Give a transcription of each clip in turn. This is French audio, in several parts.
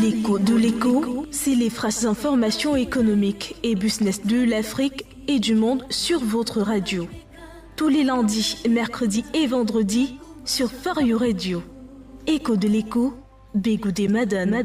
L'écho, c'est les phrases informations économiques et business de l'Afrique et du monde sur votre radio. Tous les lundis, mercredis et vendredis sur Fario Radio. Écho de l'écho, Bégou des Madone.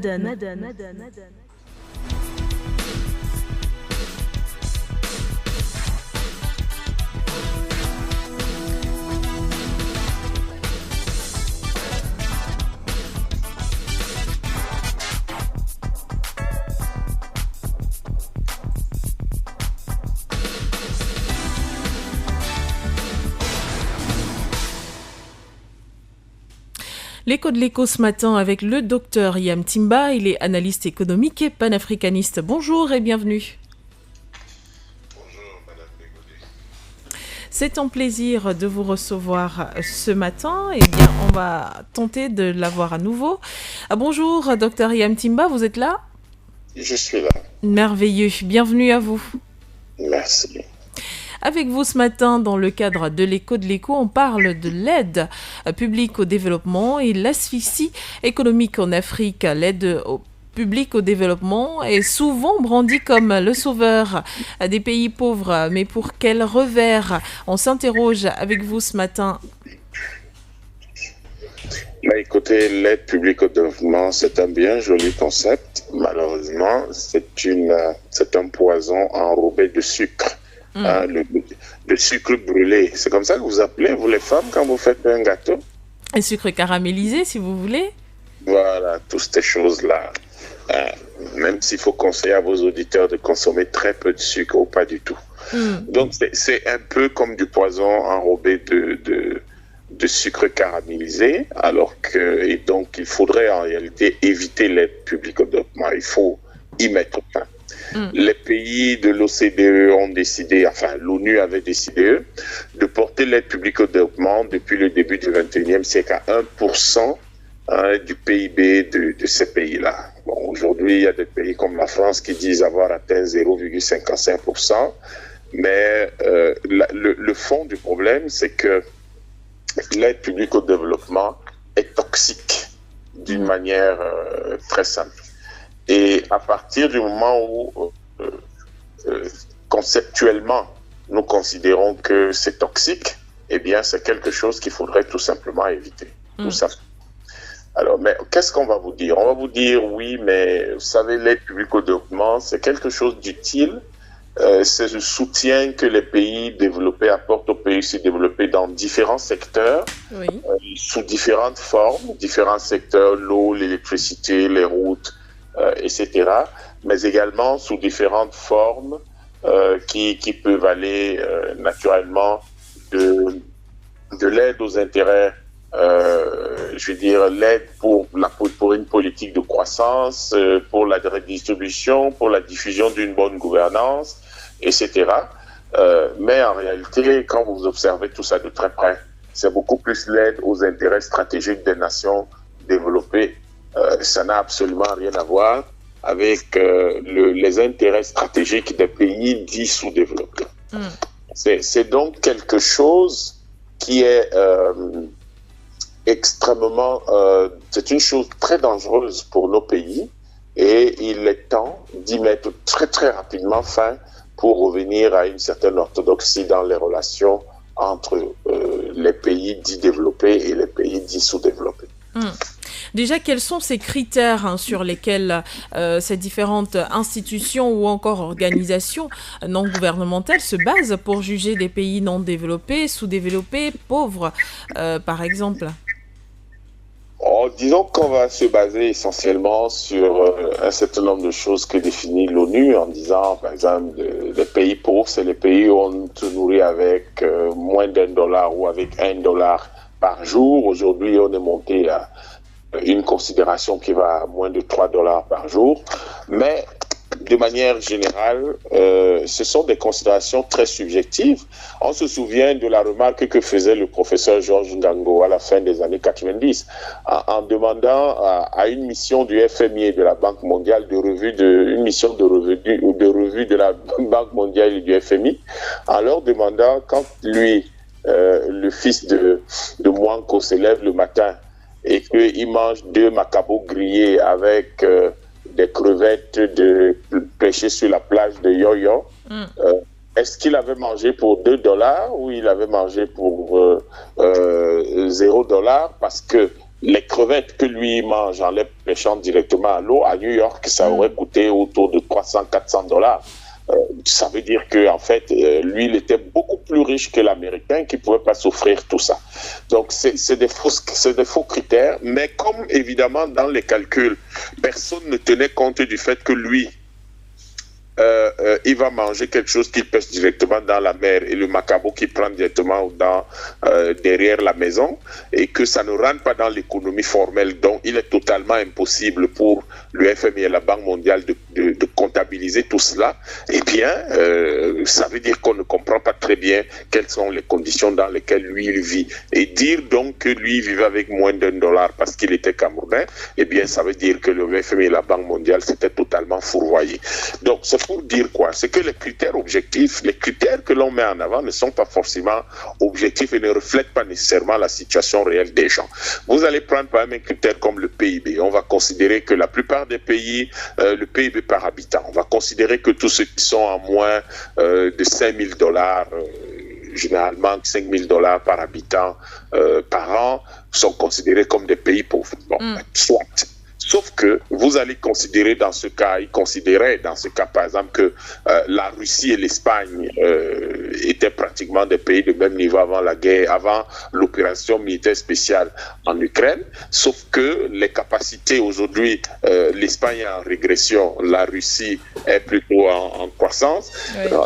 L'écho de l'écho ce matin avec le docteur Yam Timba, il est analyste économique et panafricaniste. Bonjour et bienvenue. Bonjour Madame Bégoudé. C'est un plaisir de vous recevoir ce matin. Eh bien, on va tenter de l'avoir à nouveau. Bonjour docteur Yam Timba, vous êtes là ? Je suis là. Merveilleux, bienvenue à vous. Merci. Avec vous ce matin, dans le cadre de l'écho de l'écho, on parle de l'aide publique au développement et l'asphyxie économique en Afrique. L'aide publique au développement est souvent brandie comme le sauveur des pays pauvres. Mais pour quel revers ? On s'interroge avec vous ce matin. Écoutez, l'aide publique au développement, c'est un bien joli concept. Malheureusement, c'est un poison enrobé de sucre. Le sucre brûlé, c'est comme ça que vous appelez, vous les femmes, quand vous faites un gâteau? Un sucre caramélisé, si vous voulez. Voilà, toutes ces choses-là. Même s'il faut conseiller à vos auditeurs de consommer très peu de sucre ou pas du tout. Donc, c'est un peu comme du poison enrobé de sucre caramélisé, et donc il faudrait en réalité éviter l'aide publique au développement. Il faut y mettre fin. Les pays de l'OCDE ont décidé, l'ONU avait décidé de porter l'aide publique au développement depuis le début du XXIe siècle à 1% du PIB de ces pays-là. Bon, aujourd'hui, il y a des pays comme la France qui disent avoir atteint 0,55%, mais le fond du problème, c'est que l'aide publique au développement est toxique d'une manière très simple. Et à partir du moment où, conceptuellement, nous considérons que c'est toxique, eh bien, c'est quelque chose qu'il faudrait tout simplement éviter. Tout ça. Alors, mais qu'est-ce qu'on va vous dire ? On va vous dire, oui, mais vous savez, l'aide publique au développement, c'est quelque chose d'utile. C'est le soutien que les pays développés apportent aux pays sous-développés dans différents secteurs, sous différentes formes, différents secteurs, l'eau, l'électricité, les routes, etc., mais également sous différentes formes qui peuvent aller naturellement de l'aide aux intérêts, l'aide pour une politique de croissance, pour la redistribution, pour la diffusion d'une bonne gouvernance, etc. Mais en réalité, quand vous observez tout ça de très près, c'est beaucoup plus l'aide aux intérêts stratégiques des nations développées. Ça n'a absolument rien à voir avec les intérêts stratégiques des pays dits sous-développés. C'est donc quelque chose qui est extrêmement... c'est une chose très dangereuse pour nos pays et il est temps d'y mettre très très rapidement fin pour revenir à une certaine orthodoxie dans les relations entre les pays dits développés et les pays dits sous-développés. Déjà, quels sont ces critères sur lesquels ces différentes institutions ou encore organisations non gouvernementales se basent pour juger des pays non développés, sous-développés, pauvres, par exemple ? Disons qu'on va se baser essentiellement sur un certain nombre de choses que définit l'ONU en disant, par exemple, les pays pauvres, c'est les pays où on se nourrit avec moins $1 ou avec $1 par jour. Aujourd'hui, on est monté à une considération qui va à moins de $3 par jour. Mais de manière générale, ce sont des considérations très subjectives. On se souvient de la remarque que faisait le professeur Georges Ngango à la fin des années 90 en demandant à une mission du FMI et de la Banque mondiale une mission de revue de la Banque mondiale et du FMI, en leur demandant quand lui, le fils de Mwanko se lève le matin et qu'il mange 2 macabos grillés avec des crevettes pêchées sur la plage de Yo-Yo. Est-ce qu'il avait mangé pour $2 ou il avait mangé pour $0? Parce que les crevettes que lui mange en les pêchant directement à l'eau, à New York, ça aurait coûté autour de $300-400. Ça veut dire qu'en fait, lui, il était beaucoup plus riche que l'Américain qui ne pouvait pas s'offrir tout ça. Donc, c'est des faux critères. Mais comme, évidemment, dans les calculs, personne ne tenait compte du fait que lui, il va manger quelque chose qu'il pêche directement dans la mer et le macabo qu'il prend directement derrière la maison et que ça ne rentre pas dans l'économie formelle. Donc, il est totalement impossible pour le FMI et la Banque mondiale de comptabiliser tout cela. Eh bien, ça veut dire qu'on ne comprend pas très bien quelles sont les conditions dans lesquelles lui, il vit. Et dire donc que lui vivait avec moins $1 parce qu'il était camerounais, eh bien, ça veut dire que le FMI et la Banque mondiale s'étaient totalement fourvoyés. Donc, c'est pour dire quoi? C'est que les critères objectifs, les critères que l'on met en avant ne sont pas forcément objectifs et ne reflètent pas nécessairement la situation réelle des gens. Vous allez prendre par exemple un critère comme le PIB. On va considérer que la plupart des pays, le PIB par habitant, on va considérer que tous ceux qui sont à moins de $5,000, généralement $5,000 par habitant par an, sont considérés comme des pays pauvres. Bon, soit. Sauf que vous allez considérer dans ce cas, par exemple, que la Russie et l'Espagne étaient pratiquement des pays de même niveau avant la guerre, avant l'opération militaire spéciale en Ukraine. Sauf que les capacités aujourd'hui, l'Espagne est en régression, la Russie est plutôt en croissance.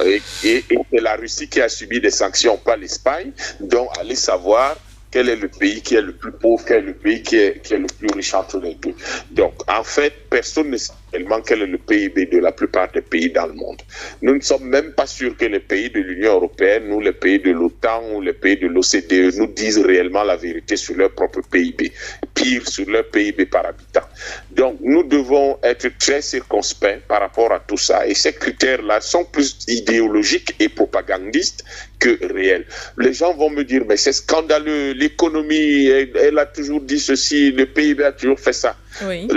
Oui. Et c'est la Russie qui a subi des sanctions, pas l'Espagne. Donc, allez savoir quel est le pays qui est le plus pauvre, quel est le pays qui est le plus riche entre les deux. Donc, en fait, personne ne sait réellement quel est le PIB de la plupart des pays dans le monde. Nous ne sommes même pas sûrs que les pays de l'Union européenne ou les pays de l'OTAN ou les pays de l'OCDE nous disent réellement la vérité sur leur propre PIB, pire sur leur PIB par habitant. Donc, nous devons être très circonspects par rapport à tout ça. Et ces critères-là sont plus idéologiques et propagandistes que réels. Les gens vont me dire, mais c'est scandaleux, l'économie, elle a toujours dit ceci, le PIB a toujours fait ça. Oui.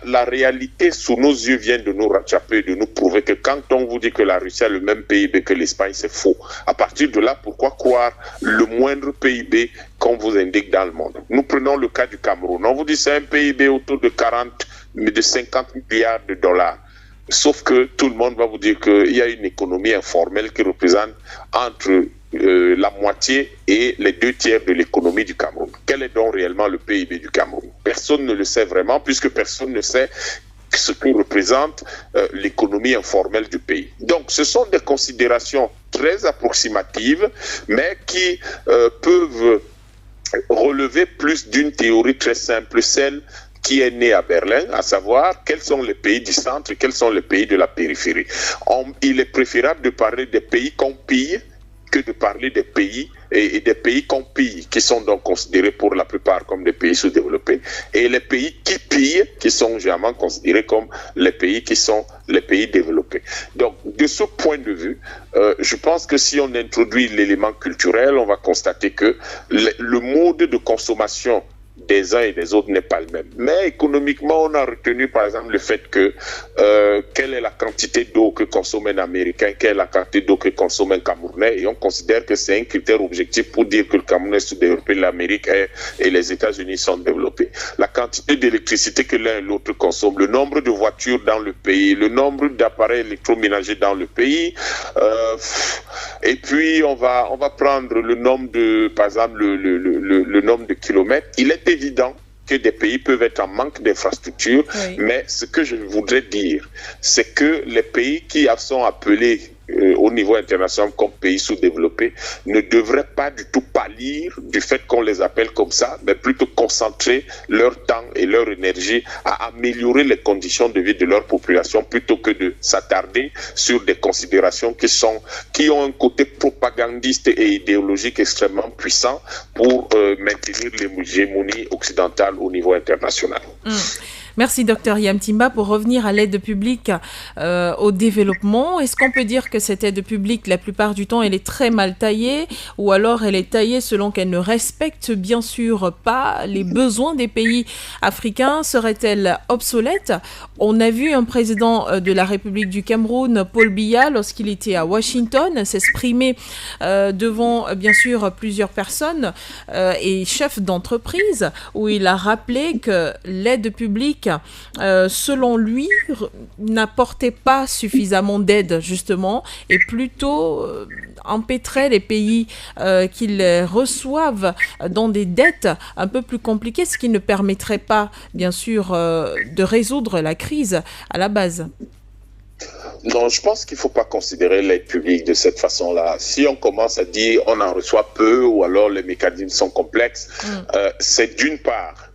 La réalité sous nos yeux vient de nous rattraper, de nous prouver que quand on vous dit que la Russie a le même PIB que l'Espagne, c'est faux. À partir de là, pourquoi croire le moindre PIB qu'on vous indique dans le monde? Nous prenons le cas du Cameroun. On vous dit que c'est un PIB autour de 50 milliards de dollars. Sauf que tout le monde va vous dire qu'il y a une économie informelle qui représente entre la moitié et les 2/3 de l'économie du Cameroun. Quel est donc réellement le PIB du Cameroun? Personne ne le sait vraiment, puisque personne ne sait ce que représente l'économie informelle du pays. Donc, ce sont des considérations très approximatives, mais qui peuvent relever plus d'une théorie très simple, celle qui est née à Berlin, à savoir quels sont les pays du centre et quels sont les pays de la périphérie. Il est préférable de parler des pays qu'on pille que de parler des pays et des pays qu'on pille, qui sont donc considérés pour la plupart comme des pays sous-développés, et les pays qui pillent, qui sont généralement considérés comme les pays qui sont les pays développés. Donc, de ce point de vue, je pense que si on introduit l'élément culturel, on va constater que le mode de consommation des uns et des autres n'est pas le même. Mais économiquement, on a retenu par exemple le fait que quelle est la quantité d'eau que consomme un Américain, quelle est la quantité d'eau que consomme un Camerounais, et on considère que c'est un critère objectif pour dire que le Cameroun est sous-développé, l'Amérique et les États-Unis sont développés. La quantité d'électricité que l'un et l'autre consomment, le nombre de voitures dans le pays, le nombre d'appareils électroménagers dans le pays, et puis on va prendre le nombre de, par exemple, le nombre de kilomètres. Il est évident que des pays peuvent être en manque d'infrastructures, oui. Mais ce que je voudrais dire, c'est que les pays qui sont appelés au niveau international comme pays sous-développés ne devraient pas du tout pâlir du fait qu'on les appelle comme ça, mais plutôt concentrer leur temps et leur énergie à améliorer les conditions de vie de leur population plutôt que de s'attarder sur des considérations qui ont un côté propagandiste et idéologique extrêmement puissant pour maintenir l'hégémonie occidentale au niveau international. Merci, Dr Yamtimba. Pour revenir à l'aide publique au développement, est-ce qu'on peut dire que cette aide publique, la plupart du temps, elle est très mal taillée, ou alors elle est taillée selon qu'elle ne respecte bien sûr pas les besoins des pays africains? Serait-elle obsolète? On a vu un président de la République du Cameroun, Paul Biya, lorsqu'il était à Washington, s'exprimer devant bien sûr plusieurs personnes et chefs d'entreprise, où il a rappelé que l'aide publique, selon lui, n'apportait pas suffisamment d'aide justement, et plutôt empêtrait les pays qu'ils reçoivent dans des dettes un peu plus compliquées, ce qui ne permettrait pas bien sûr de résoudre la crise à la base. Non, je pense qu'il ne faut pas considérer l'aide publique de cette façon-là. Si on commence à dire on en reçoit peu ou alors les mécanismes sont complexes, c'est d'une part,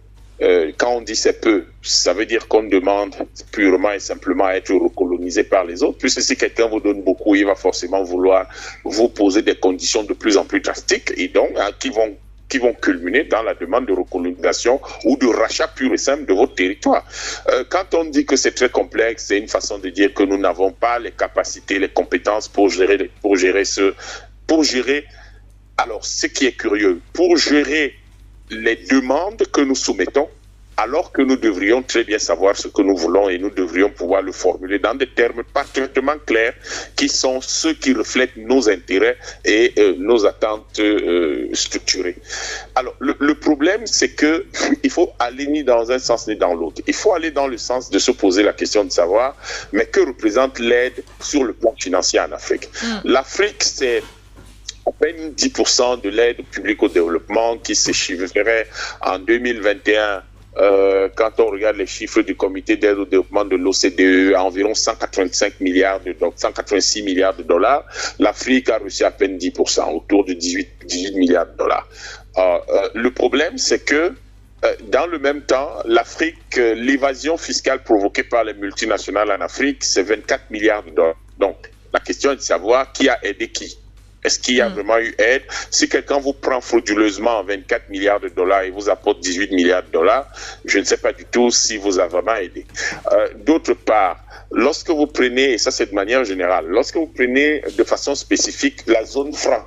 quand on dit c'est peu, ça veut dire qu'on demande purement et simplement à être recolonisé par les autres. Puisque si quelqu'un vous donne beaucoup, il va forcément vouloir vous poser des conditions de plus en plus drastiques et donc qui vont culminer dans la demande de recolonisation ou de rachat pur et simple de votre territoire. Quand on dit que c'est très complexe, c'est une façon de dire que nous n'avons pas les capacités, les compétences pour gérer. Alors, ce qui est curieux, pour gérer les demandes que nous soumettons, alors que nous devrions très bien savoir ce que nous voulons et nous devrions pouvoir le formuler dans des termes parfaitement clairs qui sont ceux qui reflètent nos intérêts et nos attentes structurées. Alors, le problème, c'est que il faut aller ni dans un sens ni dans l'autre. Il faut aller dans le sens de se poser la question de savoir, mais que représente l'aide sur le plan financier en Afrique? L'Afrique, c'est à peine 10% de l'aide publique au développement qui s'échiverait en 2021. Quand on regarde les chiffres du comité d'aide au développement de l'OCDE, à environ 186 milliards de dollars, l'Afrique a reçu à peine 10%, autour de 18 milliards de dollars. Le problème, c'est que dans le même temps, l'Afrique, l'évasion fiscale provoquée par les multinationales en Afrique, c'est 24 milliards de dollars. Donc, la question est de savoir qui a aidé qui. Est-ce qu'il y a vraiment eu aide? Si quelqu'un vous prend frauduleusement 24 milliards de dollars et vous apporte 18 milliards de dollars, je ne sais pas du tout si vous a vraiment aidé. D'autre part, lorsque vous prenez, et ça c'est de manière générale, lorsque vous prenez de façon spécifique la zone franc,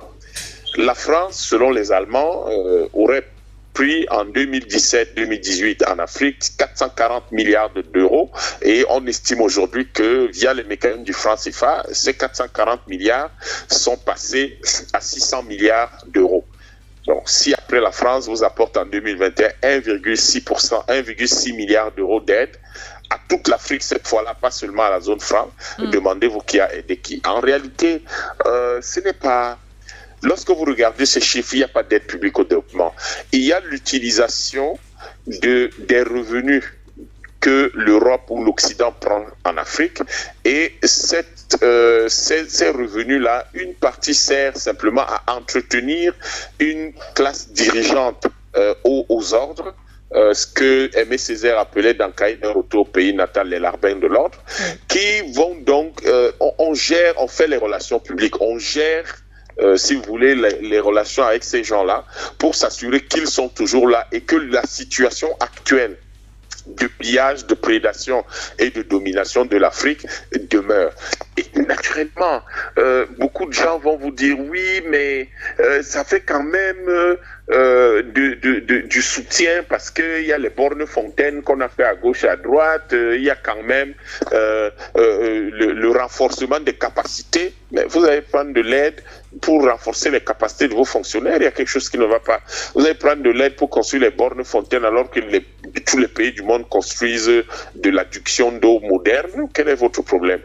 la France, selon les Allemands, aurait pris en 2017-2018 en Afrique 440 milliards d'euros et on estime aujourd'hui que via les mécanismes du franc CFA, ces 440 milliards sont passés à 600 milliards d'euros. Donc si après la France vous apporte en 2021 1,6 milliard d'euros d'aide à toute l'Afrique cette fois-là, pas seulement à la zone franc, demandez-vous qui a aidé qui. En réalité, ce n'est pas... Lorsque vous regardez ces chiffres, il n'y a pas d'aide publique au développement. Il y a l'utilisation des revenus que l'Europe ou l'Occident prend en Afrique. Et ces revenus-là, une partie sert simplement à entretenir une classe dirigeante aux ordres. Ce que Aimé Césaire appelait dans Cahiers d'un retour au pays natal les larbins de l'ordre, qui vont donc, on fait les relations publiques, on gère si vous voulez, les relations avec ces gens-là pour s'assurer qu'ils sont toujours là et que la situation actuelle de pillage, de prédation et de domination de l'Afrique demeure. Et naturellement, beaucoup de gens vont vous dire oui, mais ça fait quand même du soutien parce qu'il y a les bornes fontaines qu'on a fait à gauche et à droite, il y a quand même le renforcement des capacités. Mais vous allez prendre de l'aide pour renforcer les capacités de vos fonctionnaires, il y a quelque chose qui ne va pas. Vous allez prendre de l'aide pour construire les bornes fontaines alors que tous les pays du monde construisent de l'adduction d'eau moderne. Quel est votre problème?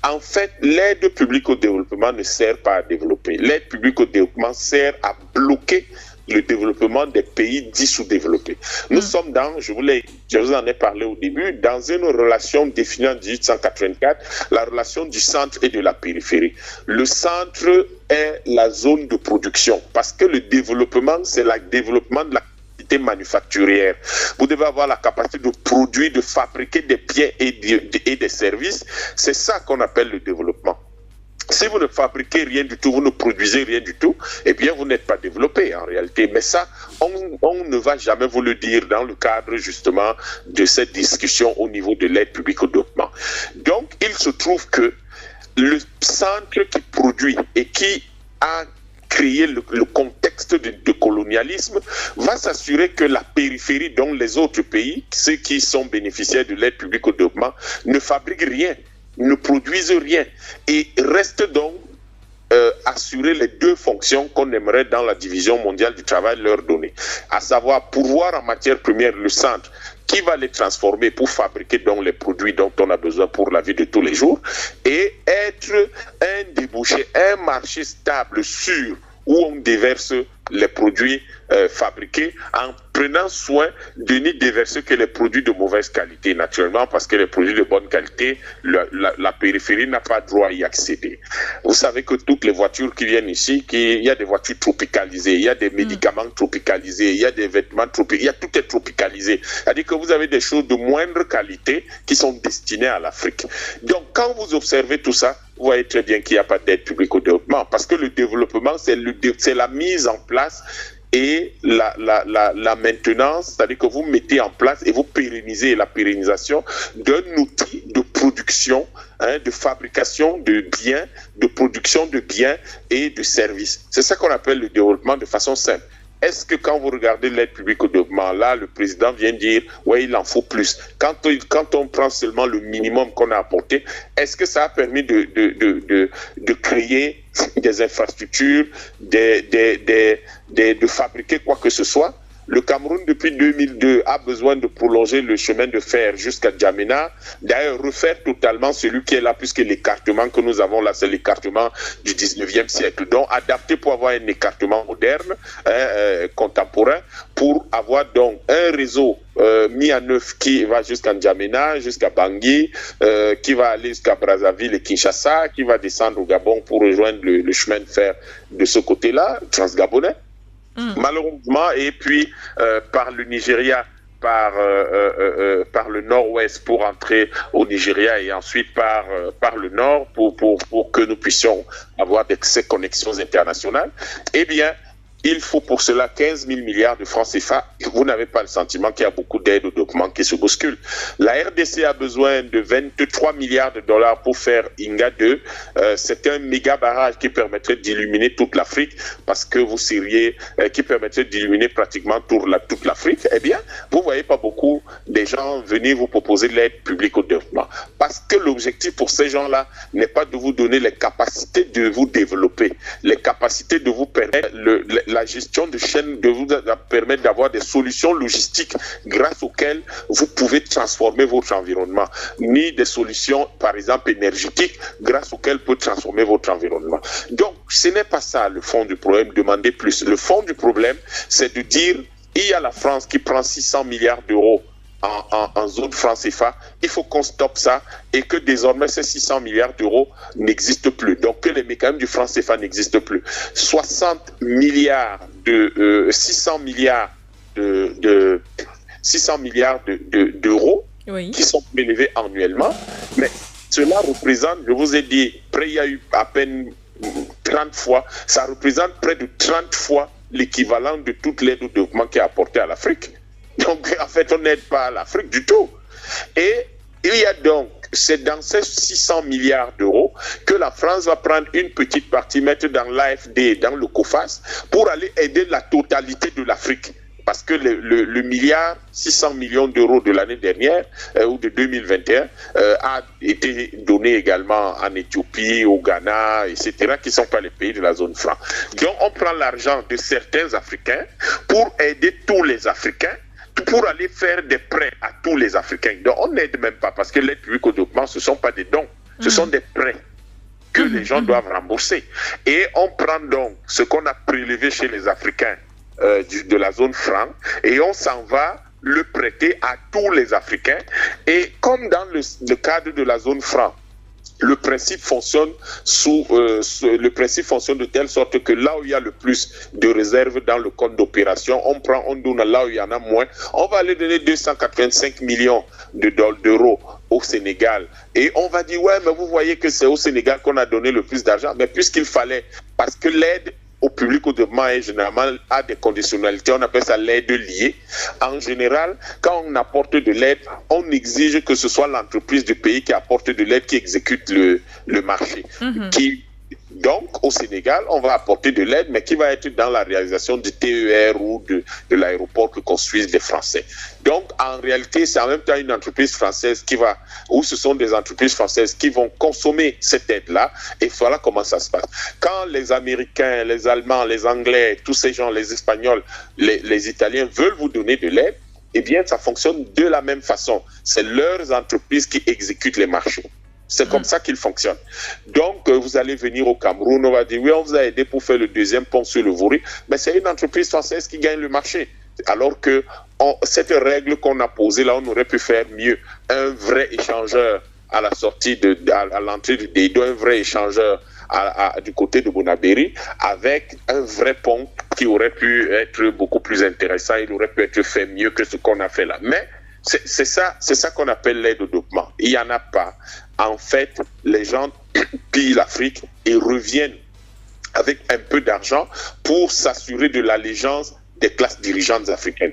En fait, l'aide publique au développement ne sert pas à développer. L'aide publique au développement sert à bloquer le développement des pays dits sous-développés. Nous sommes dans, je vous en ai parlé au début, dans une relation définie en 1884, la relation du centre et de la périphérie. Le centre est la zone de production, parce que le développement, c'est le développement de la capacité manufacturière. Vous devez avoir la capacité de produire, de fabriquer des biens et des services. C'est ça qu'on appelle le développement. Si vous ne fabriquez rien du tout, vous ne produisez rien du tout, eh bien, vous n'êtes pas développé en réalité. Mais ça, on ne va jamais vous le dire dans le cadre justement de cette discussion au niveau de l'aide publique au développement. Donc, il se trouve que le centre qui produit et qui a créé le contexte de colonialisme va s'assurer que la périphérie, dont les autres pays, ceux qui sont bénéficiaires de l'aide publique au développement, ne fabriquent rien, ne produisent rien et restent donc assurer les deux fonctions qu'on aimerait dans la division mondiale du travail leur donner, à savoir pourvoir en matière première le centre qui va les transformer pour fabriquer donc les produits dont on a besoin pour la vie de tous les jours et être un débouché, un marché stable, sûr, où on déverse les produits fabriqués en prenant soin de n'y déverser que les produits de mauvaise qualité, naturellement, parce que les produits de bonne qualité, la périphérie n'a pas droit à y accéder. Vous savez que toutes les voitures qui viennent ici, il y a des voitures tropicalisées, il y a des médicaments tropicalisés, il y a des vêtements tropicalisés, tout est tropicalisé. C'est-à-dire que vous avez des choses de moindre qualité qui sont destinées à l'Afrique. Donc, quand vous observez tout ça, vous voyez très bien qu'il n'y a pas d'aide publique au développement, parce que le développement, c'est la mise en place et la maintenance, c'est-à-dire que vous mettez en place et vous pérennisez la pérennisation d'un outil de production, de fabrication de biens, de production de biens et de services. C'est ça qu'on appelle le développement de façon simple. Est-ce que quand vous regardez l'aide publique au développement, là, le président vient dire, ouais, il en faut plus. Quand on prend seulement le minimum qu'on a apporté, est-ce que ça a permis de créer des infrastructures, de fabriquer quoi que ce soit? Le Cameroun, depuis 2002, a besoin de prolonger le chemin de fer jusqu'à Djamena. D'ailleurs, refaire totalement celui qui est là, puisque l'écartement que nous avons là, c'est l'écartement du 19e siècle. Donc, adapté pour avoir un écartement moderne, contemporain, pour avoir donc un réseau mis en œuvre qui va jusqu'à N'Djamena, jusqu'à Bangui, qui va aller jusqu'à Brazzaville et Kinshasa, qui va descendre au Gabon pour rejoindre le chemin de fer de ce côté-là, transgabonais. Malheureusement, et puis par le Nigeria, par le nord-ouest pour entrer au Nigeria et ensuite par le nord pour que nous puissions avoir ces connexions internationales, eh bien, il faut pour cela 15 000 milliards de francs CFA. Vous n'avez pas le sentiment qu'il y a beaucoup d'aide au développement qui se bouscule. La RDC a besoin de 23 milliards de dollars pour faire Inga 2. C'est un méga barrage qui permettrait d'illuminer toute l'Afrique, parce que vous seriez, qui permettrait d'illuminer pratiquement toute l'Afrique. Eh bien, vous ne voyez pas beaucoup des gens venir vous proposer de l'aide publique au développement. Parce que l'objectif pour ces gens-là n'est pas de vous donner les capacités de vous développer, les capacités de vous permettre la gestion de chaîne, de vous permettre d'avoir des solutions logistiques grâce auxquelles vous pouvez transformer votre environnement, ni des solutions, par exemple, énergétiques grâce auxquelles vous pouvez transformer votre environnement. Donc, ce n'est pas ça le fond du problème, demander plus. Le fond du problème, c'est de dire, il y a la France qui prend 600 milliards d'euros en zone franc CFA, il faut qu'on stoppe ça et que désormais ces 600 milliards d'euros n'existent plus. Donc que les mécanismes du franc CFA n'existent plus. 600 milliards d'euros oui, qui sont prélevés annuellement, mais cela représente, je vous ai dit, près il y a eu à peine 30 fois, ça représente près de 30 fois l'équivalent de toute l'aide au développement qui est apportée à l'Afrique. Donc, en fait, on n'aide pas l'Afrique du tout. Et il y a donc, c'est dans ces 600 milliards d'euros que la France va prendre une petite partie, mettre dans l'AFD, dans le COFAS, pour aller aider la totalité de l'Afrique. Parce que le milliard, 600 millions d'euros de l'année dernière, ou de 2021, a été donné également en Éthiopie, au Ghana, etc., qui ne sont pas les pays de la zone franc. Donc, on prend l'argent de certains Africains pour aider tous les Africains, pour aller faire des prêts à tous les Africains. Donc, on n'aide même pas, parce que l'aide publique au développement, ce ne sont pas des dons, ce sont des prêts que les gens doivent rembourser. Et on prend donc ce qu'on a prélevé chez les Africains de la zone franc, et on s'en va le prêter à tous les Africains. Et comme dans le cadre de la zone franc, le principe fonctionne de telle sorte que là où il y a le plus de réserves dans le compte d'opération, on donne là où il y en a moins. On va aller donner 285 millions d'euros au Sénégal. Et on va dire, ouais, mais vous voyez que c'est au Sénégal qu'on a donné le plus d'argent. Mais puisqu'il fallait, parce que l'aide au public au développement est généralement à des conditionnalités, on appelle ça l'aide liée. En général, quand on apporte de l'aide, on exige que ce soit l'entreprise du pays qui apporte de l'aide qui exécute le marché. Donc, au Sénégal, on va apporter de l'aide, mais qui va être dans la réalisation du TER ou de l'aéroport que construisent les Français. Donc, en réalité, c'est en même temps une entreprise française ou ce sont des entreprises françaises qui vont consommer cette aide-là, et voilà comment ça se passe. Quand les Américains, les Allemands, les Anglais, tous ces gens, les Espagnols, les Italiens veulent vous donner de l'aide, eh bien, ça fonctionne de la même façon. C'est leurs entreprises qui exécutent les marchés. C'est comme ça qu'il fonctionne. Donc, vous allez venir au Cameroun, on va dire, oui, on vous a aidé pour faire le deuxième pont sur le Vouri, mais c'est une entreprise française qui gagne le marché. Alors que cette règle qu'on a posée là, on aurait pu faire mieux. Un vrai échangeur à la sortie, à l'entrée du Dédo, un vrai échangeur du côté de Bonabéry, avec un vrai pont qui aurait pu être beaucoup plus intéressant, il aurait pu être fait mieux que ce qu'on a fait là. Mais c'est ça qu'on appelle l'aide au développement. Il n'y en a pas. En fait, les gens pillent l'Afrique et reviennent avec un peu d'argent pour s'assurer de l'allégeance des classes dirigeantes africaines.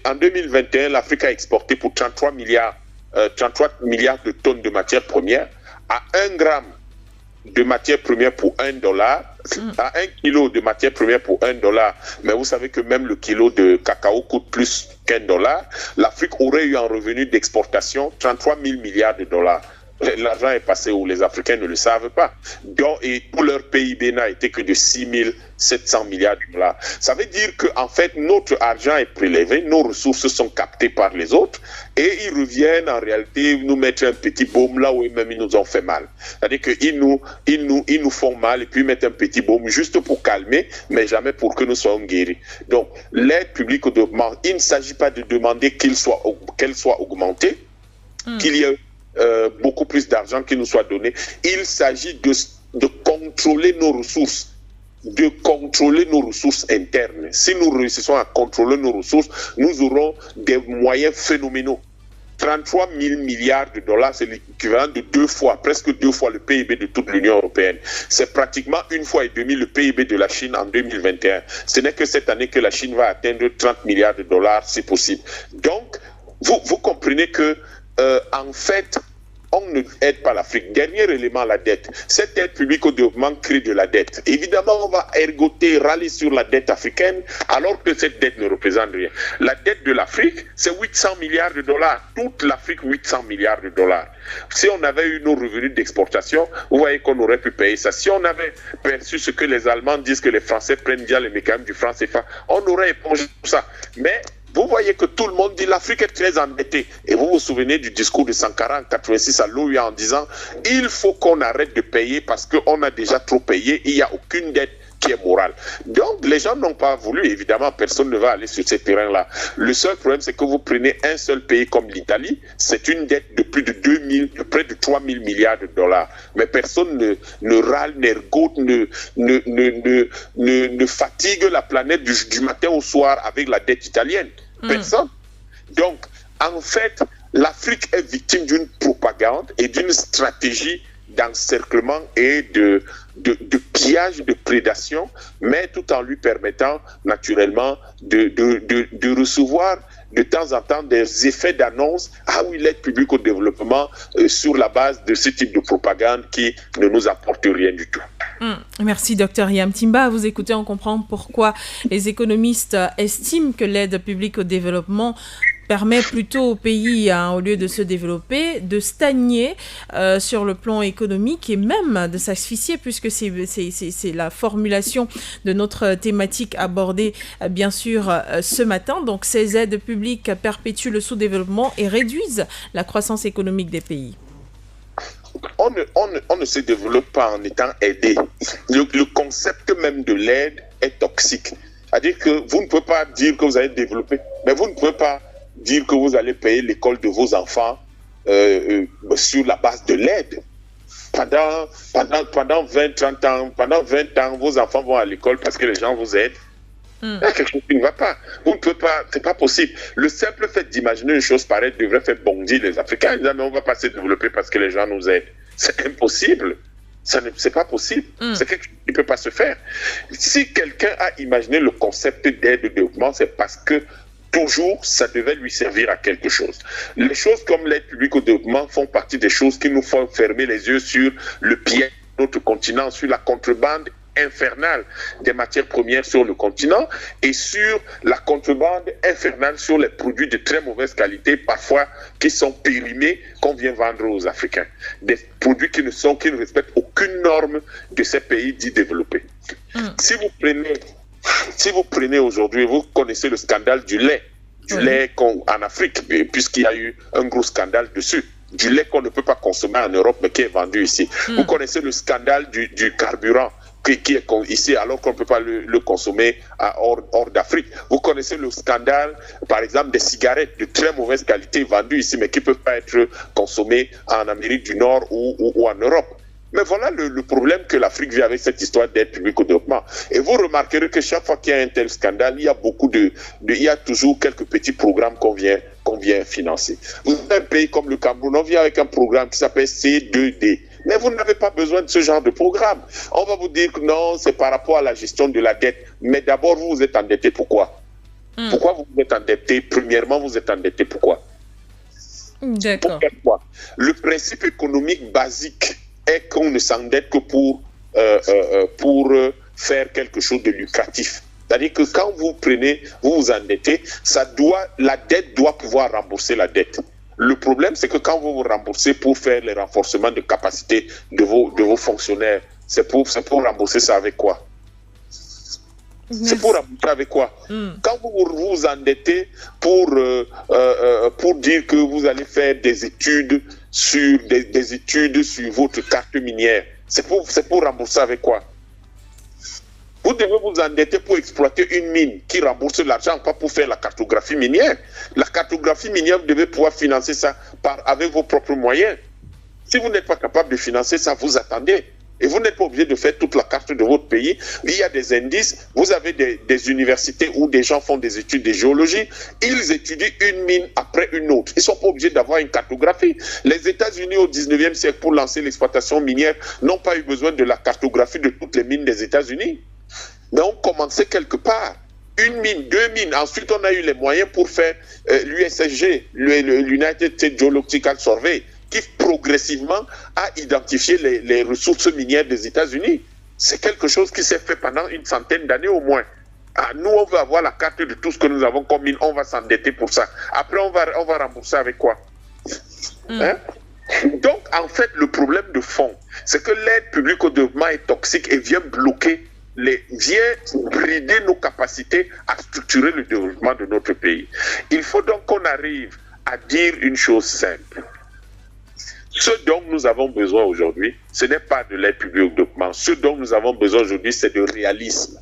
En 2021, l'Afrique a exporté pour 33 milliards de tonnes de matières premières à 1 gramme de matières premières pour $1, à 1 kilo de matières premières pour $1. Mais vous savez que même le kilo de cacao coûte plus $1. L'Afrique aurait eu en revenu d'exportation 33 000 milliards de dollars. L'argent est passé où les Africains ne le savent pas. Et tout leur PIB n'a été que de 6 700 milliards de dollars. Ça veut dire qu'en fait, notre argent est prélevé, nos ressources sont captées par les autres et ils reviennent en réalité nous mettre un petit baume là où même ils nous ont fait mal. C'est-à-dire qu'ils nous font mal et puis mettent un petit baume juste pour calmer, mais jamais pour que nous soyons guéris. Donc, l'aide publique au développement, il ne s'agit pas de demander qu'elle soit augmentée, qu'il y ait beaucoup plus d'argent qui nous soit donné. Il s'agit de contrôler nos ressources, internes. Si nous réussissons à contrôler nos ressources, nous aurons des moyens phénoménaux. 33 000 milliards de dollars, c'est l'équivalent de presque deux fois le PIB de toute l'Union européenne. C'est pratiquement 1,5 fois le PIB de la Chine en 2021. Ce n'est que cette année que la Chine va atteindre 30 milliards de dollars, si possible. Donc, vous comprenez que en fait, on ne aide pas l'Afrique. Dernier élément, la dette. Cette aide publique au développement crée de la dette. Évidemment, on va râler sur la dette africaine, alors que cette dette ne représente rien. La dette de l'Afrique, c'est 800 milliards de dollars. Toute l'Afrique, 800 milliards de dollars. Si on avait eu nos revenus d'exportation, vous voyez qu'on aurait pu payer ça. Si on avait perçu ce que les Allemands disent que les Français prennent via les mécanismes du franc CFA, on aurait épongé tout ça. Mais vous voyez que tout le monde dit l'Afrique est très endettée. Et vous vous souvenez du discours de Sankara en 86 à l'OUA en disant il faut qu'on arrête de payer parce qu'on a déjà trop payé, il n'y a aucune dette qui est morale. Donc les gens n'ont pas voulu, évidemment personne ne va aller sur ces terrains-là. Le seul problème c'est que vous prenez un seul pays comme l'Italie, c'est une dette de plus de près de 3 000 milliards de dollars. Mais personne ne râle, n'ergote, ne fatigue la planète du matin au soir avec la dette italienne. Personne. Donc, en fait, l'Afrique est victime d'une propagande et d'une stratégie d'encerclement et de pillage, de prédation, mais tout en lui permettant naturellement de recevoir de temps en temps des effets d'annonce. Ah oui, l'aide publique au développement sur la base de ce type de propagande qui ne nous apporte rien du tout. Merci Dr Yam Timba. Vous écoutez, on comprend pourquoi les économistes estiment que l'aide publique au développement permet plutôt au pays, au lieu de se développer, de stagner sur le plan économique et même de s'asphyxier, puisque c'est la formulation de notre thématique abordée bien sûr ce matin. Donc ces aides publiques perpétuent le sous-développement et réduisent la croissance économique des pays. On ne se développe pas en étant aidé. Le concept même de l'aide est toxique. C'est-à-dire que vous ne pouvez pas dire que vous allez développer, mais vous ne pouvez pas dire que vous allez payer l'école de vos enfants sur la base de l'aide. Pendant 20, 30 ans, pendant 20 ans, vos enfants vont à l'école parce que les gens vous aident. Il y a quelque chose qui ne va pas. Vous ne pouvez pas, c'est pas possible. Le simple fait d'imaginer une chose pareille devrait faire bondir les Africains. Ils disent, mais on ne va pas se développer parce que les gens nous aident. C'est impossible. C'est pas possible. C'est quelque chose qui ne peut pas se faire. Si quelqu'un a imaginé le concept d'aide au développement, c'est parce que toujours, ça devait lui servir à quelque chose. Les choses comme l'aide publique au développement font partie des choses qui nous font fermer les yeux sur le piège de notre continent, sur la contrebande infernale des matières premières sur le continent et sur la contrebande infernale sur les produits de très mauvaise qualité, parfois qui sont périmés, qu'on vient vendre aux Africains. Des produits qui ne respectent aucune norme de ces pays dits développés. Si vous prenez aujourd'hui, vous connaissez le scandale du lait en Afrique, puisqu'il y a eu un gros scandale dessus. Du lait qu'on ne peut pas consommer en Europe, mais qui est vendu ici. Vous connaissez le scandale du carburant qui est ici, alors qu'on ne peut pas le consommer hors d'Afrique. Vous connaissez le scandale, par exemple, des cigarettes de très mauvaise qualité vendues ici, mais qui ne peuvent pas être consommées en Amérique du Nord ou en Europe. Mais voilà le problème que l'Afrique vit avec cette histoire d'aide publique au développement. Et vous remarquerez que chaque fois qu'il y a un tel scandale, il y a toujours quelques petits programmes qu'on vient financer. Vous avez un pays comme le Cameroun, on vient avec un programme qui s'appelle C2D. Mais vous n'avez pas besoin de ce genre de programme. On va vous dire que non, c'est par rapport à la gestion de la dette. Mais d'abord, vous vous êtes endetté. Pourquoi Pourquoi vous êtes endetté? Premièrement, vous êtes endetté. Pourquoi? D'accord. Pourquoi? Le principe économique basique est qu'on ne s'endette que pour faire quelque chose de lucratif. C'est-à-dire que quand vous vous endettez, la dette doit pouvoir rembourser la dette. Le problème, c'est que quand vous vous remboursez pour faire les renforcements de capacité de vos fonctionnaires, c'est pour rembourser ça avec quoi? C'est pour rembourser avec quoi? Quand vous vous endettez pour dire que vous allez faire des études sur votre carte minière, c'est pour rembourser avec quoi? Vous devez vous endetter pour exploiter une mine qui rembourse l'argent, pas pour faire la cartographie minière. La cartographie minière, vous devez pouvoir financer ça avec vos propres moyens. Si vous n'êtes pas capable de financer ça, vous attendez. Et vous n'êtes pas obligé de faire toute la carte de votre pays. Il y a des indices. Vous avez des universités où des gens font des études de géologie. Ils étudient une mine après une autre. Ils ne sont pas obligés d'avoir une cartographie. Les États-Unis au 19e siècle, pour lancer l'exploitation minière, n'ont pas eu besoin de la cartographie de toutes les mines des États-Unis. Mais on commençait quelque part. Une mine, deux mines. Ensuite, on a eu les moyens pour faire l'USSG, l'United States Geological Survey, qui progressivement a identifié les ressources minières des États-Unis. C'est quelque chose qui s'est fait pendant une centaine d'années au moins. Nous, on veut avoir la carte de tout ce que nous avons comme mine, on va s'endetter pour ça. Après, on va rembourser avec quoi? Donc, en fait, le problème de fond, c'est que l'aide publique au développement est toxique et vient brider nos capacités à structurer le développement de notre pays. Il faut donc qu'on arrive à dire une chose simple. Ce dont nous avons besoin aujourd'hui, ce n'est pas de l'aide publique au développement. Ce dont nous avons besoin aujourd'hui, c'est de réalisme.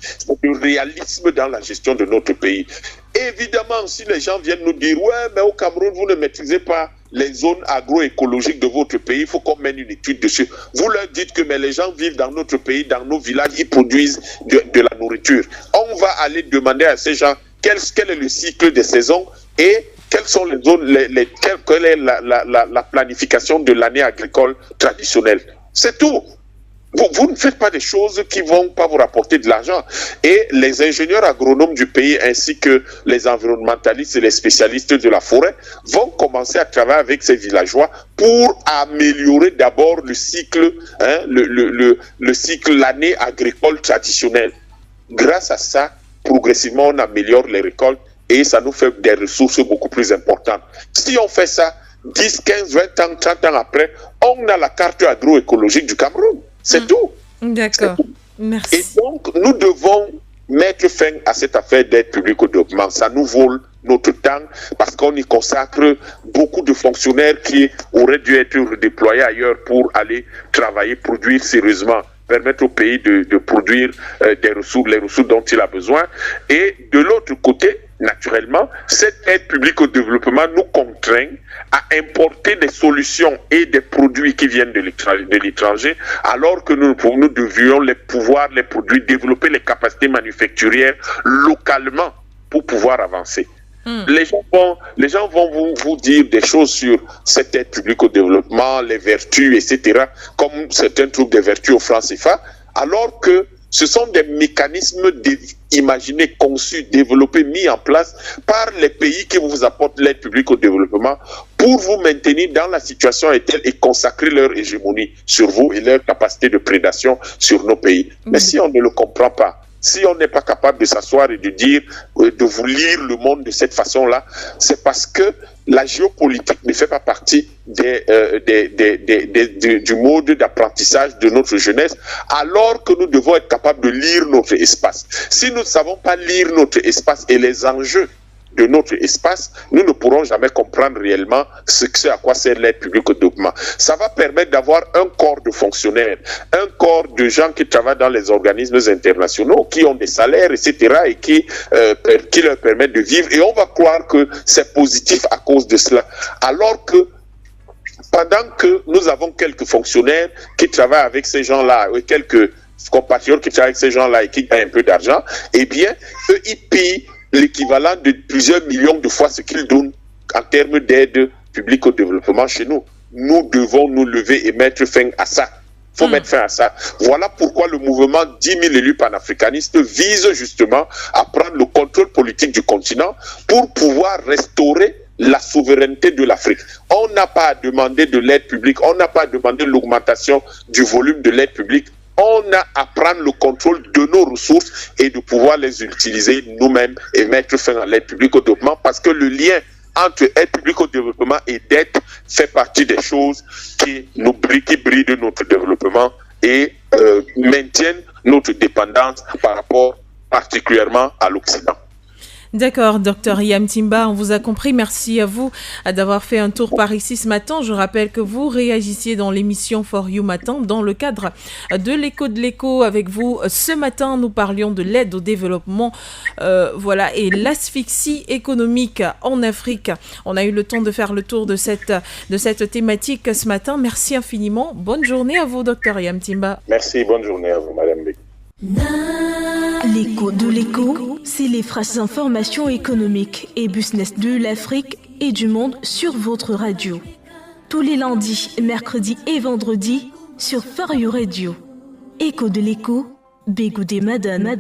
C'est du réalisme dans la gestion de notre pays. Évidemment, si les gens viennent nous dire « Ouais, mais au Cameroun, vous ne maîtrisez pas les zones agroécologiques de votre pays, il faut qu'on mène une étude dessus. » Vous leur dites que mais les gens vivent dans notre pays, dans nos villages, ils produisent de la nourriture. On va aller demander à ces gens quel est le cycle des saisons et quelles sont les zones, quelle est la planification de l'année agricole traditionnelle. C'est tout. Vous ne faites pas des choses qui ne vont pas vous rapporter de l'argent. Et les ingénieurs agronomes du pays ainsi que les environnementalistes et les spécialistes de la forêt vont commencer à travailler avec ces villageois pour améliorer d'abord le cycle, le cycle, l'année agricole traditionnelle. Grâce à ça, progressivement, on améliore les récoltes et ça nous fait des ressources beaucoup plus importantes. Si on fait ça, 10, 15, 20 ans, 30 ans après, on a la carte agroécologique du Cameroun. C'est tout. D'accord. Merci. Et donc, nous devons mettre fin à cette affaire d'aide publique au développement. Ça nous vole notre temps parce qu'on y consacre beaucoup de fonctionnaires qui auraient dû être redéployés ailleurs pour aller travailler, produire sérieusement, permettre au pays de produire les ressources dont il a besoin. Et de l'autre côté, naturellement, cette aide publique au développement nous contraint à importer des solutions et des produits qui viennent de l'étranger, alors que nous devions pouvoir les produire, développer les capacités manufacturières localement pour pouvoir avancer. Les gens vont vous dire des choses sur cette aide publique au développement, les vertus, etc., comme certains trouvent des vertus au franc CFA, alors que ce sont des mécanismes imaginés, conçus, développés, mis en place par les pays qui vous apportent l'aide publique au développement pour vous maintenir dans la situation actuelle et consacrer leur hégémonie sur vous et leur capacité de prédation sur nos pays. Mais si on ne le comprend pas, si on n'est pas capable de s'asseoir et de dire, de vous lire le monde de cette façon-là, c'est parce que la géopolitique ne fait pas partie du mode d'apprentissage de notre jeunesse, alors que nous devons être capables de lire notre espace. Si nous ne savons pas lire notre espace et les enjeux de notre espace, nous ne pourrons jamais comprendre réellement ce à quoi sert l'aide publique au développement. Ça va permettre d'avoir un corps de fonctionnaires, un corps de gens qui travaillent dans les organismes internationaux, qui ont des salaires, etc., et qui leur permettent de vivre. Et on va croire que c'est positif à cause de cela. Alors que pendant que nous avons quelques fonctionnaires qui travaillent avec ces gens-là, et quelques compatriotes qui travaillent avec ces gens-là et qui gagnent un peu d'argent, eh bien, eux, ils payent l'équivalent de plusieurs millions de fois ce qu'ils donnent en termes d'aide publique au développement chez nous. Nous devons nous lever et mettre fin à ça. Il faut mettre fin à ça. Voilà pourquoi le mouvement 10 000 élus panafricanistes vise justement à prendre le contrôle politique du continent pour pouvoir restaurer la souveraineté de l'Afrique. On n'a pas à demander de l'aide publique, on n'a pas à demander l'augmentation du volume de l'aide publique. On a à prendre le contrôle de nos ressources et de pouvoir les utiliser nous-mêmes et mettre fin à l'aide publique au développement, parce que le lien entre aide publique au développement et dette fait partie des choses qui brident notre développement et maintiennent notre dépendance par rapport particulièrement à l'Occident. D'accord, docteur Yam Timba, on vous a compris. Merci à vous d'avoir fait un tour par ici ce matin. Je rappelle que vous réagissiez dans l'émission For You Matin dans le cadre de l'écho de l'écho avec vous. Ce matin, nous parlions de l'aide au développement et l'asphyxie économique en Afrique. On a eu le temps de faire le tour de cette thématique ce matin. Merci infiniment. Bonne journée à vous, docteur Yam Timba. Merci, bonne journée à vous, madame Beck. L'écho de l'écho, c'est les phrases informations économiques et business de l'Afrique et du monde sur votre radio. Tous les lundis, mercredis et vendredis sur For You Radio. Écho de l'écho, Bégou des Madane.